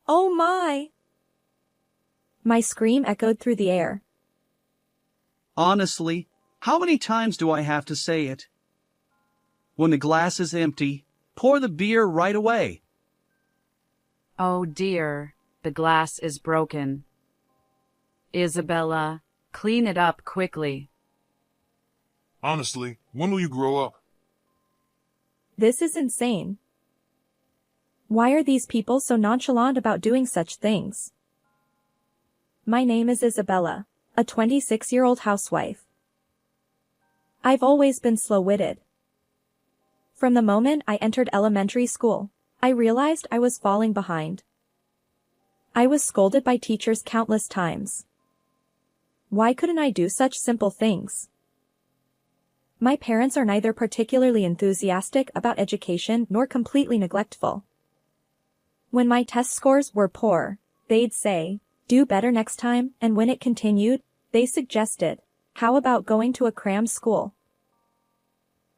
Oh my! My scream echoed through the air. Honestly, how many times do I have to say it? When the glass is empty, pour the beer right away. Oh dear, the glass is broken. Isabella, clean it up quickly. Honestly, when will you grow up? This is insane. Why are these people so nonchalant about doing such things? My name is Isabella, a 26-year-old housewife. I've always been slow-witted. From the moment I entered elementary school, I realized I was falling behind. I was scolded by teachers countless times. Why couldn't I do such simple things? My parents are neither particularly enthusiastic about education nor completely neglectful. When my test scores were poor, they'd say, "Do better next time," and when it continued, they suggested, "How about going to a cram school?"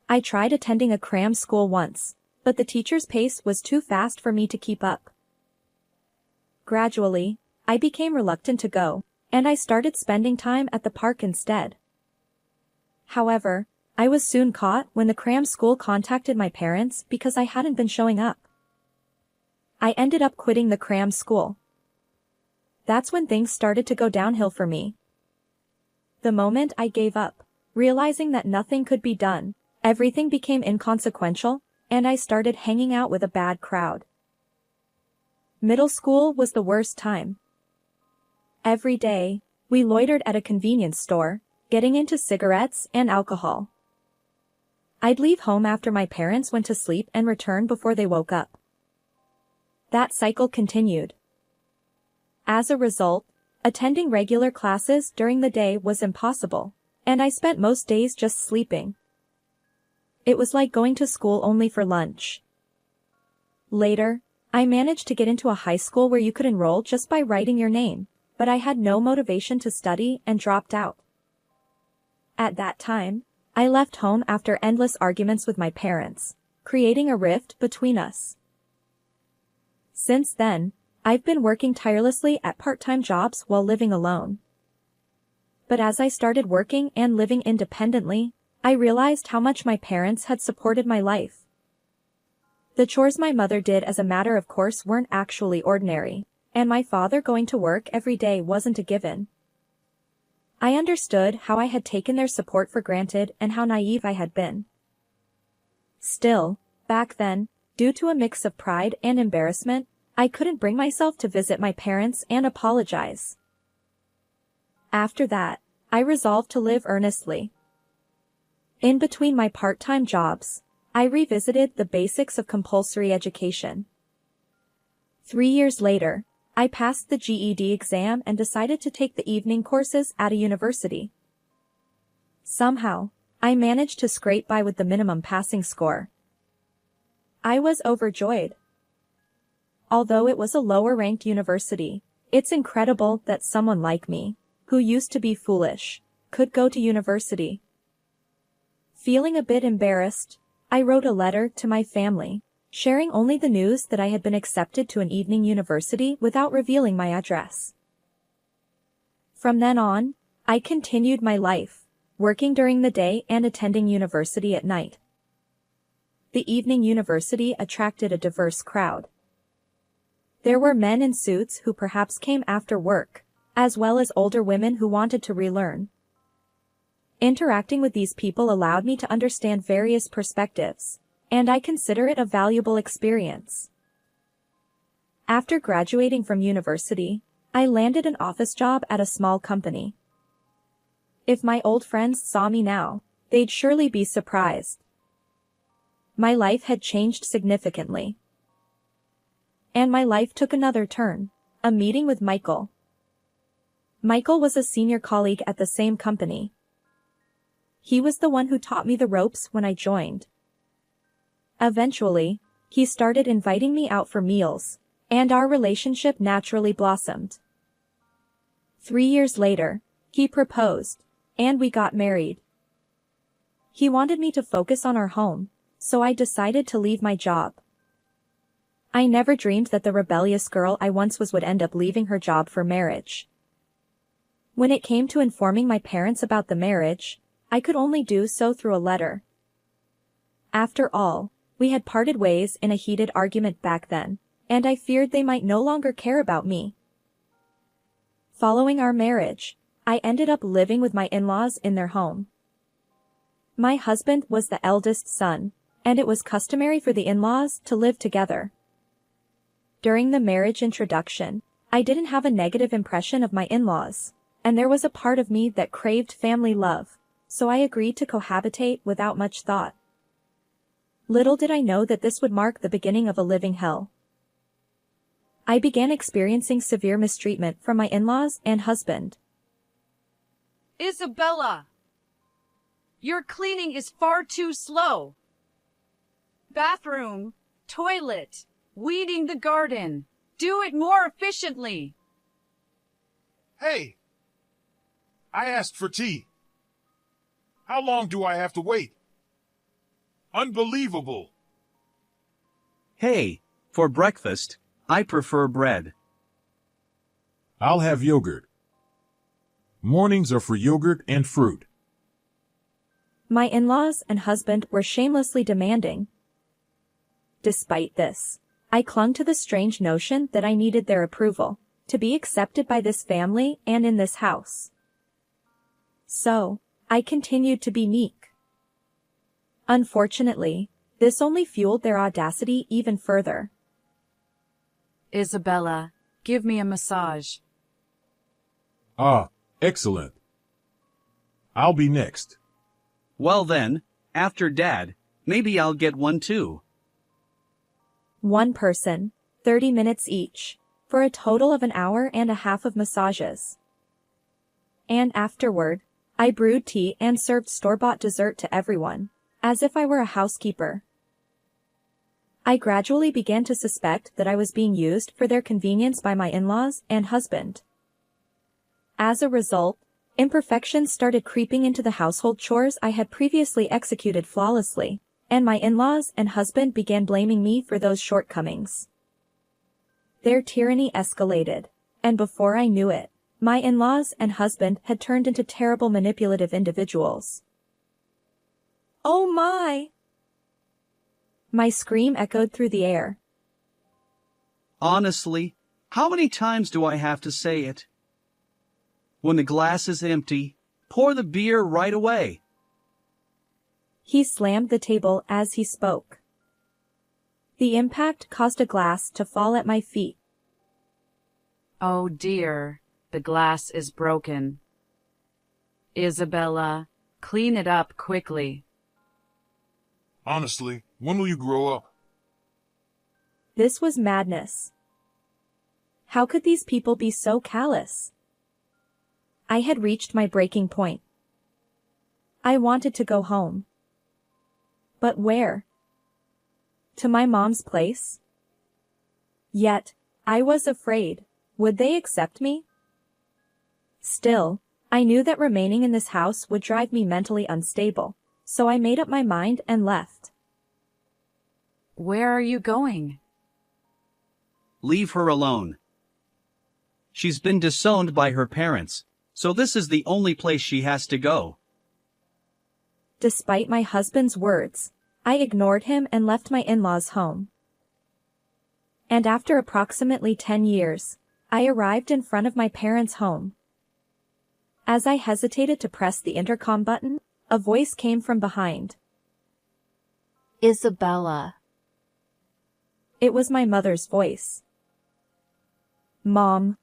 I tried attending a cram school once, but the teacher's pace was too fast for me to keep up. Gradually, I became reluctant to go, and I started spending time at the park instead. However, I was soon caught when the cram school contacted my parents because I hadn't been showing up. I ended up quitting the cram school. That's when things started to go downhill for me. The moment I gave up, realizing that nothing could be done, everything became inconsequential, and I started hanging out with a bad crowd. Middle school was the worst time. Every day, we loitered at a convenience store, getting into cigarettes and alcohol. I'd leave home after my parents went to sleep and return before they woke up. That cycle continued. As a result, attending regular classes during the day was impossible, and I spent most days just sleeping. It was like going to school only for lunch. Later, I managed to get into a high school where you could enroll just by writing your name, but I had no motivation to study and dropped out. At that time, I left home after endless arguments with my parents, creating a rift between us. Since then, I've been working tirelessly at part-time jobs while living alone. But as I started working and living independently, I realized how much my parents had supported my life. The chores my mother did as a matter of course weren't actually ordinary, and my father going to work every day wasn't a given. I understood how I had taken their support for granted and how naive I had been. Still, back then, due to a mix of pride and embarrassment, I couldn't bring myself to visit my parents and apologize. After that, I resolved to live earnestly. In between my part-time jobs, I revisited the basics of compulsory education. 3 years later, I passed the GED exam and decided to take the evening courses at a university. Somehow, I managed to scrape by with the minimum passing score. I was overjoyed. Although it was a lower-ranked university, it's incredible that someone like me, who used to be foolish, could go to university. Feeling a bit embarrassed, I wrote a letter to my family, sharing only the news that I had been accepted to an evening university without revealing my address. From then on, I continued my life, working during the day and attending university at night. The evening university attracted a diverse crowd. There were men in suits who perhaps came after work, as well as older women who wanted to relearn. Interacting with these people allowed me to understand various perspectives, and I consider it a valuable experience. After graduating from university, I landed an office job at a small company. If my old friends saw me now, they'd surely be surprised. My life had changed significantly. And my life took another turn, a meeting with Michael. Michael was a senior colleague at the same company. He was the one who taught me the ropes when I joined. Eventually, he started inviting me out for meals, and our relationship naturally blossomed. 3 years later, he proposed, and we got married. He wanted me to focus on our home, so I decided to leave my job. I never dreamed that the rebellious girl I once was would end up leaving her job for marriage. When it came to informing my parents about the marriage, I could only do so through a letter. After all, we had parted ways in a heated argument back then, and I feared they might no longer care about me. Following our marriage, I ended up living with my in-laws in their home. My husband was the eldest son, and it was customary for the in-laws to live together. During the marriage introduction, I didn't have a negative impression of my in-laws, and there was a part of me that craved family love, so I agreed to cohabitate without much thought. Little did I know that this would mark the beginning of a living hell. I began experiencing severe mistreatment from my in-laws and husband. Isabella! Your cleaning is far too slow. Bathroom, toilet, weeding the garden. Do it more efficiently. Hey! I asked for tea. How long do I have to wait? Unbelievable. Hey, for breakfast, I prefer bread. I'll have yogurt. Mornings are for yogurt and fruit. My in-laws and husband were shamelessly demanding. Despite this, I clung to the strange notion that I needed their approval to be accepted by this family and in this house. So, I continued to be meek. Unfortunately, this only fueled their audacity even further. Isabella, give me a massage. Ah, excellent. I'll be next. Well then, after Dad, maybe I'll get one too. One person, 30 minutes each, for a total of an hour and a half of massages. And afterward, I brewed tea and served store-bought dessert to everyone, as if I were a housekeeper. I gradually began to suspect that I was being used for their convenience by my in-laws and husband. As a result, imperfections started creeping into the household chores I had previously executed flawlessly, and my in-laws and husband began blaming me for those shortcomings. Their tyranny escalated, and before I knew it, my in-laws and husband had turned into terrible manipulative individuals. Oh my! My scream echoed through the air. Honestly, how many times do I have to say it? When the glass is empty, pour the beer right away. He slammed the table as he spoke. The impact caused a glass to fall at my feet. Oh dear, the glass is broken. Isabella, clean it up quickly. Honestly, when will you grow up? This was madness. How could these people be so callous? I had reached my breaking point. I wanted to go home. But where? To my mom's place? Yet, I was afraid. Would they accept me? Still, I knew that remaining in this house would drive me mentally unstable, so I made up my mind and left. Where are you going? Leave her alone. She's been disowned by her parents, so this is the only place she has to go. Despite my husband's words, I ignored him and left my in-laws' home. And after approximately 10 years, I arrived in front of my parents' home. As I hesitated to press the intercom button, a voice came from behind. Isabella. It was my mother's voice. Mom.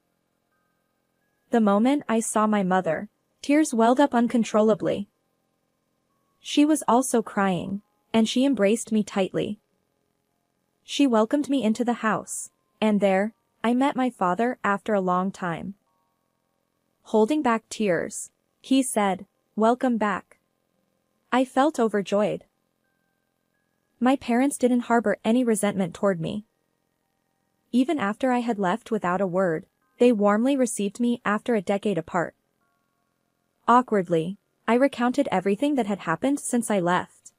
The moment I saw my mother, tears welled up uncontrollably. She was also crying, and she embraced me tightly. She welcomed me into the house, and there, I met my father after a long time. Holding back tears, he said, "Welcome back." I felt overjoyed. My parents didn't harbor any resentment toward me. Even after I had left without a word, they warmly received me after a decade apart. Awkwardly, I recounted everything that had happened since I left.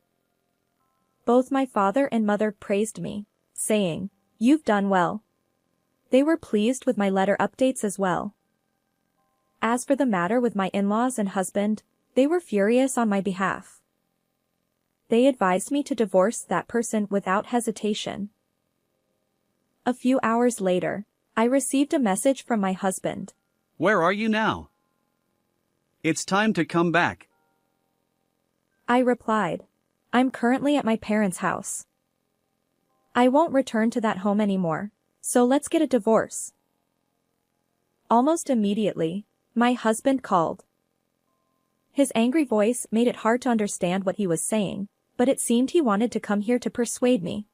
Both my father and mother praised me, saying, You've done well. They were pleased with my letter updates as well. As for the matter with my in-laws and husband, they were furious on my behalf. They advised me to divorce that person without hesitation. A few hours later, I received a message from my husband. Where are you now? It's time to come back. I replied, I'm currently at my parents' house. I won't return to that home anymore, so let's get a divorce. Almost immediately, my husband called. His angry voice made it hard to understand what he was saying, but it seemed he wanted to come here to persuade me.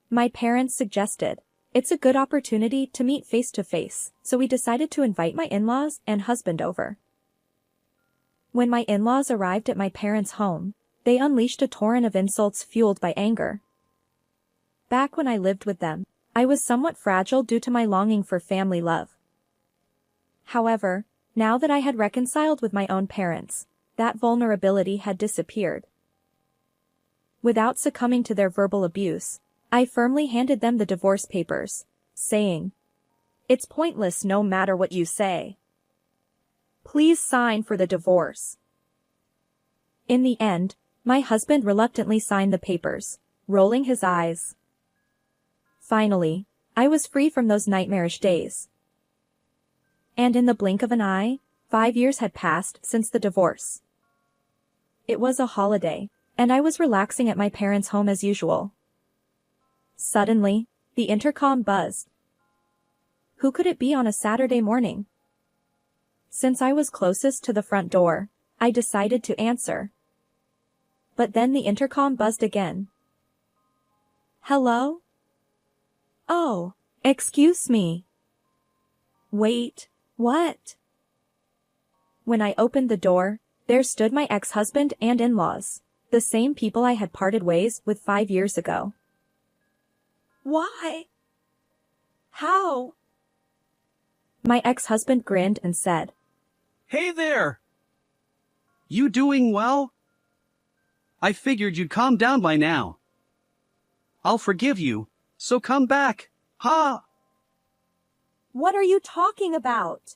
My parents suggested, it's a good opportunity to meet face to face, so we decided to invite my in-laws and husband over. When my in-laws arrived at my parents' home, they unleashed a torrent of insults fueled by anger. Back when I lived with them, I was somewhat fragile due to my longing for family love. However, now that I had reconciled with my own parents, that vulnerability had disappeared. Without succumbing to their verbal abuse, I firmly handed them the divorce papers, saying, "It's pointless no matter what you say. Please sign for the divorce." In the end, my husband reluctantly signed the papers, rolling his eyes. Finally, I was free from those nightmarish days. And in the blink of an eye, 5 years had passed since the divorce. It was a holiday, and I was relaxing at my parents' home as usual. Suddenly, the intercom buzzed. Who could it be on a Saturday morning? Since I was closest to the front door, I decided to answer. But then the intercom buzzed again. Hello? Oh, excuse me. Wait, what? When I opened the door, there stood my ex-husband and in-laws, the same people I had parted ways with 5 years ago. Why? How? My ex-husband grinned and said, Hey there! You doing well? I figured you'd calm down by now. I'll forgive you, so come back, ha! What are you talking about?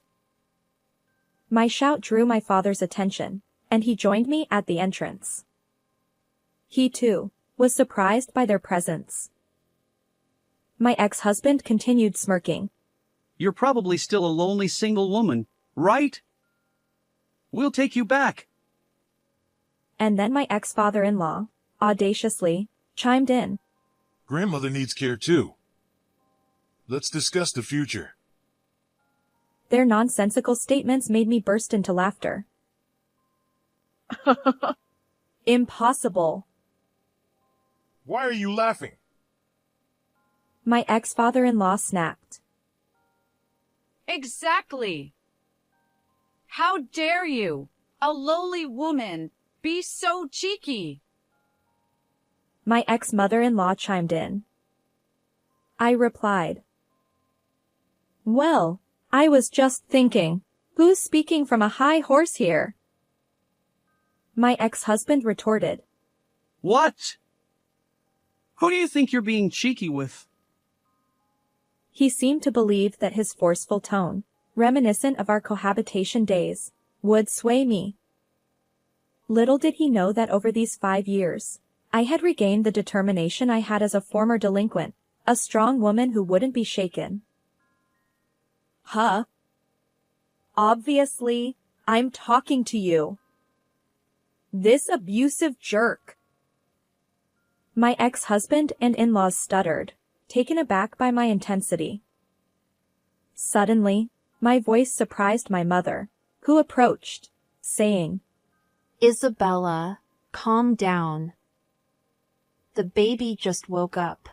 My shout drew my father's attention, and he joined me at the entrance. He, too, was surprised by their presence. My ex-husband continued smirking. You're probably still a lonely single woman, right? We'll take you back. And then my ex-father-in-law, audaciously, chimed in. Grandmother needs care too. Let's discuss the future. Their nonsensical statements made me burst into laughter. Impossible. Why are you laughing? My ex-father-in-law snapped. Exactly. How dare you, a lowly woman, be so cheeky? My ex-mother-in-law chimed in. I replied. Well, I was just thinking, who's speaking from a high horse here? My ex-husband retorted. What? Who do you think you're being cheeky with? He seemed to believe that his forceful tone, reminiscent of our cohabitation days, would sway me. Little did he know that over these 5 years, I had regained the determination I had as a former delinquent, a strong woman who wouldn't be shaken. Huh? Obviously, I'm talking to you. This abusive jerk. My ex-husband and in-laws stuttered, taken aback by my intensity. Suddenly, my voice surprised my mother, who approached, saying, Isabella, calm down. The baby just woke up.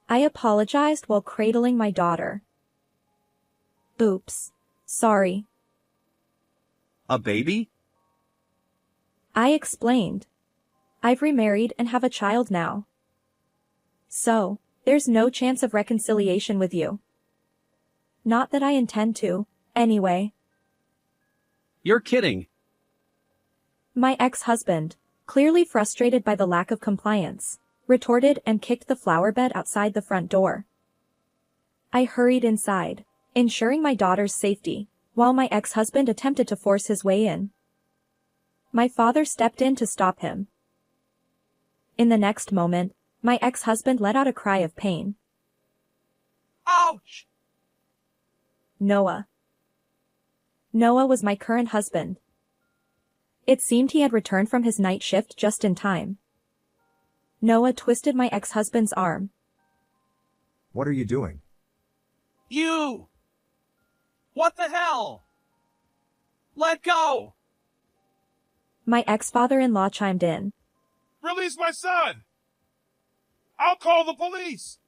I apologized while cradling my daughter. Oops, sorry. A baby? I explained. I've remarried and have a child now. So, there's no chance of reconciliation with you. Not that I intend to, anyway. You're kidding. My ex-husband, clearly frustrated by the lack of compliance, retorted and kicked the flower bed outside the front door. I hurried inside, ensuring my daughter's safety, while my ex-husband attempted to force his way in. My father stepped in to stop him. In the next moment, my ex-husband let out a cry of pain. Ouch! Noah. Noah was my current husband. It seemed he had returned from his night shift just in time. Noah twisted my ex-husband's arm. What are you doing? You! What the hell? Let go! My ex-father-in-law chimed in. Release my son! I'll call the police!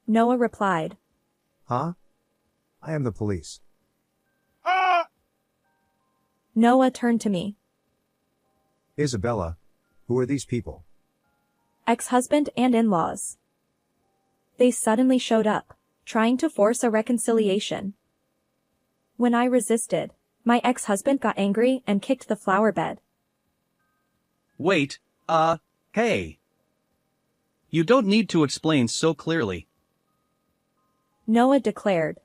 Noah replied. Huh? I am the police. Ah! Noah turned to me. Isabella, who are these people? Ex-husband and in-laws. They suddenly showed up, trying to force a reconciliation. When I resisted, my ex-husband got angry and kicked the flower bed. Wait, hey. You don't need to explain so clearly. Noah declared.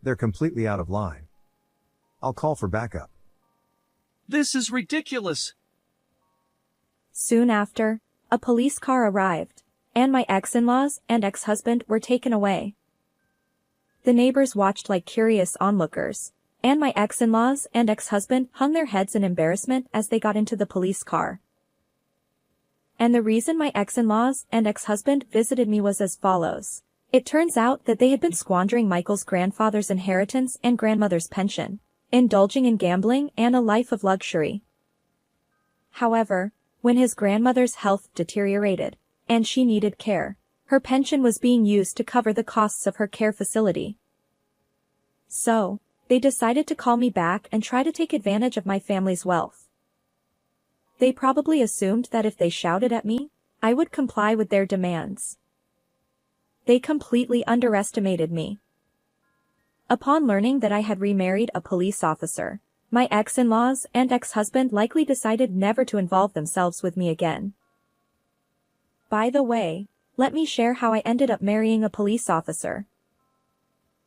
They're completely out of line. I'll call for backup. This is ridiculous. Soon after, a police car arrived, and my ex-in-laws and ex-husband were taken away. The neighbors watched like curious onlookers, and my ex-in-laws and ex-husband hung their heads in embarrassment as they got into the police car. And the reason my ex-in-laws and ex-husband visited me was as follows. It turns out that they had been squandering Michael's grandfather's inheritance and grandmother's pension, indulging in gambling and a life of luxury. However, when his grandmother's health deteriorated, and she needed care, her pension was being used to cover the costs of her care facility. So, they decided to call me back and try to take advantage of my family's wealth. They probably assumed that if they shouted at me, I would comply with their demands. They completely underestimated me. Upon learning that I had remarried a police officer, my ex-in-laws and ex-husband likely decided never to involve themselves with me again. By the way, let me share how I ended up marrying a police officer.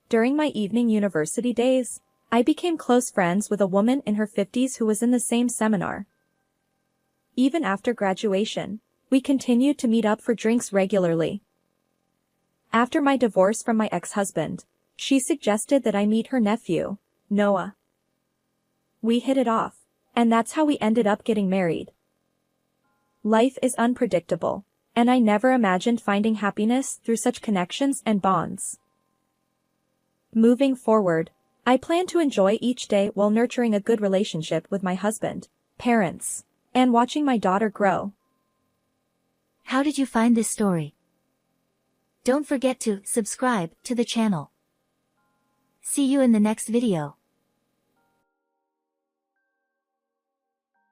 During my evening university days, I became close friends with a woman in her 50s who was in the same seminar. Even after graduation, we continued to meet up for drinks regularly. After my divorce from my ex-husband, she suggested that I meet her nephew, Noah. We hit it off, and that's how we ended up getting married. Life is unpredictable, and I never imagined finding happiness through such connections and bonds. Moving forward, I plan to enjoy each day while nurturing a good relationship with my husband, parents, and watching my daughter grow. How did you find this story? Don't forget to subscribe to the channel. See you in the next video.